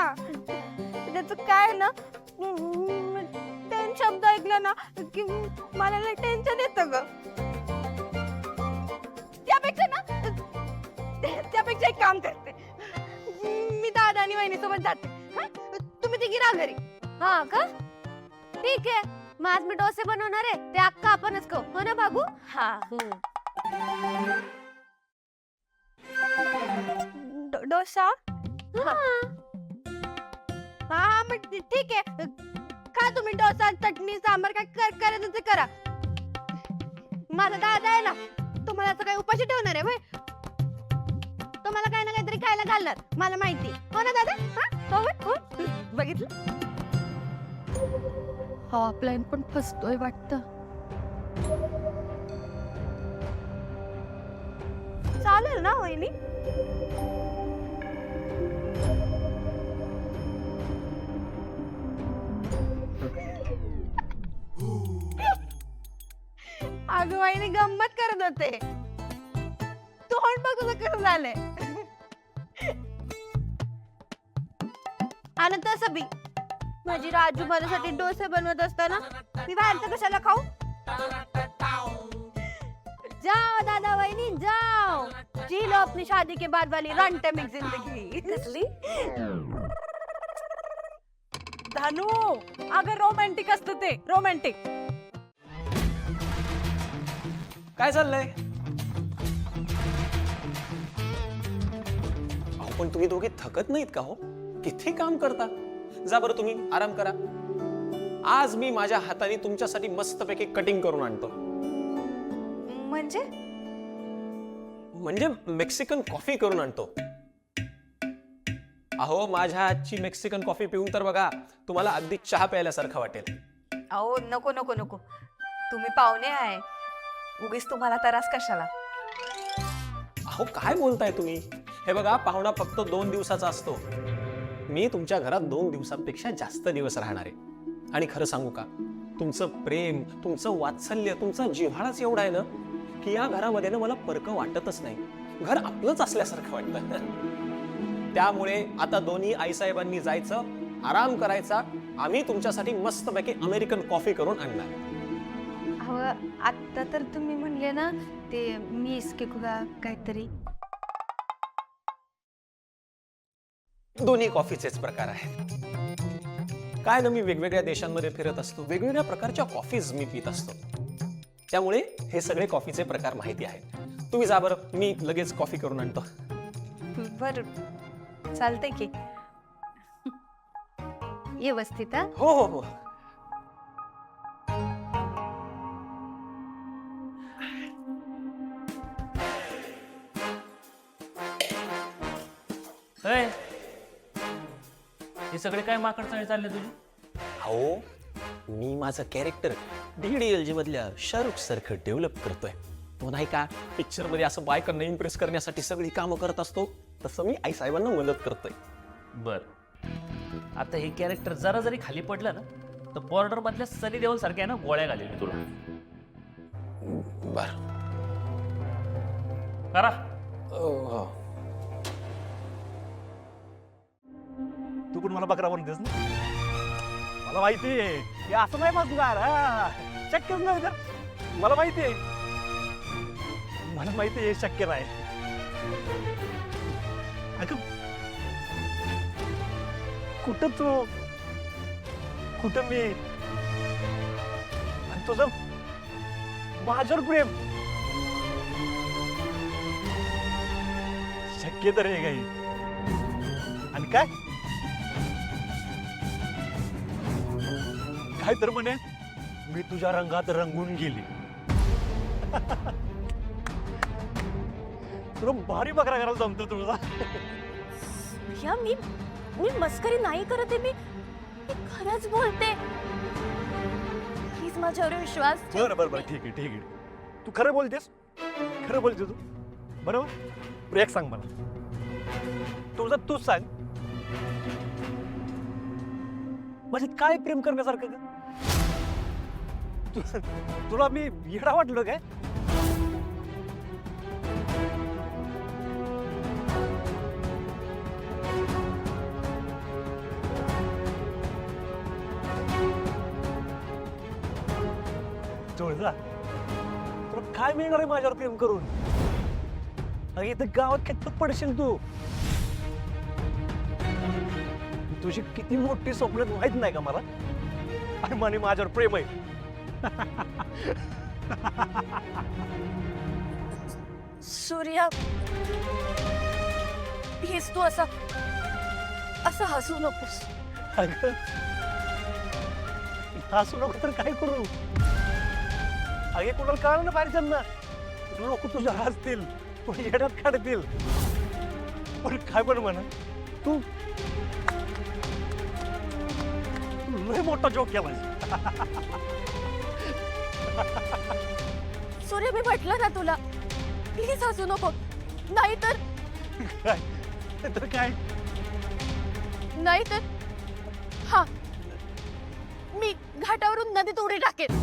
ना. त्याचं काय ना, शब्द ऐकलं ना की मला लय टेन्शन येतं ग. त्यापेक्षा एक काम करते, मी दादा आणि वहिनी सोबत जाते. तुम्ही तिघी राहा घरी. हा का? ठीक आहे, मग आज मी डोसे बनवणार आहे, ते अक्का आपणच खाऊ, हो ना बाबू? हा. डोसा. हा मग ठीक आहे, खा तुम्ही डोसा, चटणी, सांबार, काय करायचं ते करा. माझा दादा आहे ना, तुम्हाला असं काही उपाशी ठेवणार आहे. तुम्हाला काही ना काहीतरी खायला घालणार, मला माहिती. हो ना दादा? हो. बघितलं, हा प्लॅन पण फसतोय वाटतं. चालेल ना वहिनी? अगं वहिनी गंमत करत होते, तोंड बघ तुझं कसं झालंय. आणि तसं बी माझी राजू माझ्यासाठी डोसे बनवत असताना मी बाहेरचं कशाला खाऊ. जाओ दादा वहिनी जाओ, जी लो अपनी शादी के बाद वाली रंटमिक जिंदगी. कसली? धनू, अगं रोमॅन्टिक असतं ते, रोमॅन्टिक. काय चाललंय? अहो पण तुम्ही दोघे थकत नाहीत का हो? किती काम करता. जा बरं तुम्ही आराम करा. आज मी माझ्या हाताने तुमच्यासाठी मस्तपैकी कटिंग करून आणतो. म्हणजे मेक्सिकन कॉफी करून आणतो. अहो माझ्या हातची मेक्सिकन कॉफी पिऊन तर बघा, तुम्हाला अगदी चहा प्यायल्यासारखं वाटेल. अहो नको नको नको, तुम्ही पाहुणे आहे, उगीच तुम्हाला त्रास कशाला. अहो काय बोलताय तुम्ही? हे बघा, पाहुणा फक्त 2 दिवसाचा असतो. मी तुमच्या घरात 2 दिवसांपेक्षा जास्त दिवस राहणार आहे. आणि खरं सांगू का, तुमचं प्रेम, तुमचं वात्सल्य, तुमचा जिव्हाळाच एवढा आहे ना की या घरामध्ये ना मला परकं वाटतच नाही. घर आपलंच असल्यासारखं वाटतं. त्यामुळे आता दोन्ही आईसाहेबांनी जायचं, आराम करायचा. आम्ही तुमच्यासाठी मस्तपैकी अमेरिकन कॉफी करून आणणार. आता तर तुम्ही म्हणले ना ते मिस के काहीतरी. दोन्ही कॉफीचेच प्रकार आहेत. काय ना, मी वेगवेगळ्या देशांमध्ये फिरत असतो, वेगवेगळ्या प्रकारच्या कॉफीज मी पित असतो. त्यामुळे हे सगळे कॉफीचे प्रकार माहिती आहेत. तुम्ही जा बरं, मी लगेच कॉफी करून आणतो. बर चालतंय की. व्यवस्थित हा? हो हो हो. हे सगळे काय माकड चाळे चालले तुझे? हो, मी माझं कॅरेक्टर DDLJ मधल्या शाहरुख सारखं डेव्हलप करतोय. तो नाही का पिक्चर मध्ये असं बायकांना इम्प्रेस करण्यासाठी सगळी कामं करत असतो, तसं मी आई साहेबांना मदत करतोय. बर, आता हे कॅरेक्टर जरा जरी खाली पडलं ना तर बॉर्डर मधल्या सनी देओल सारख्या ना गोळ्या घालेली तुला. बर करा. तू पण मला बकरा बनतेस ना? मला माहिती आहे की असं नाही बसणार. शक्यच नाही तर. मला माहिती आहे, मला माहिती आहे शक्य नाही. अगं कुठं तू, कुठं मी, आणि तुझं माझ्यावर प्रेम. शक्य तर आहे काही. आणि काय काय तर म्हणे, मी तुझ्या रंगात रंगून गेली. तुला भारी बकरा करायला जमतो तुझा. या मी मस्करी नाही करते, मी खरंच बोलते. प्लीज माझ्यावर विश्वास ठेव. बरं बरं बरं, ठीक आहे ठीक आहे. तू खरं बोलतेस, खरं बोलते तू, बरोबर. बरं, एक सांग मला, तुझं तूच सांग, म्हणजे काय प्रेम करण्यासारखं ग? तुला मी येडा वाटलो काय? होय जा. तुला काय मिळणार आहे माझ्यावर प्रेम करून? अगं इथं गावात कितपत पडशील तू? तुझी किती मोठी स्वप्न माहित नाही का मला? आणि म्हणे माझ्यावर प्रेम आहे. सूर्या प्लीज तू असं हसू नकोस. अगं, हसू नको तर काय करू? अगे कोणाला कळलं ना पाहिजे ना. लोक तुझ्या हसतील, तुला येड्यात काढतील. पण काय पण म्हणा, तू लय मोठा जोक केलाय. सूर्य मी म्हटलं ना तुला प्लीज हसू नको, नाहीतर तर काय? नाहीतर हा मी घाटावरून नदीत उडी टाकेन.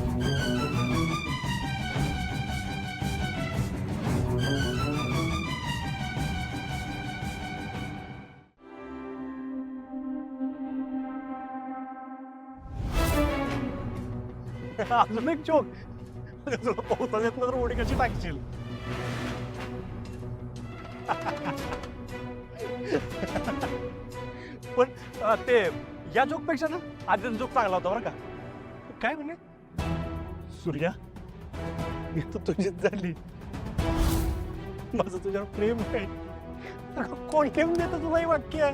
अजून एक जोक. तुला पोहता येत ना तर उडी कशी टाकशील? पण ते या जोक पेक्षा ना आधीचा जोक चांगला होता बरं का. काय म्हणे? सूर्या मी तर तुझीच झाली, माझं तुझ्यावर प्रेम आहे. कोण केम देतं तुला हे वाक्य?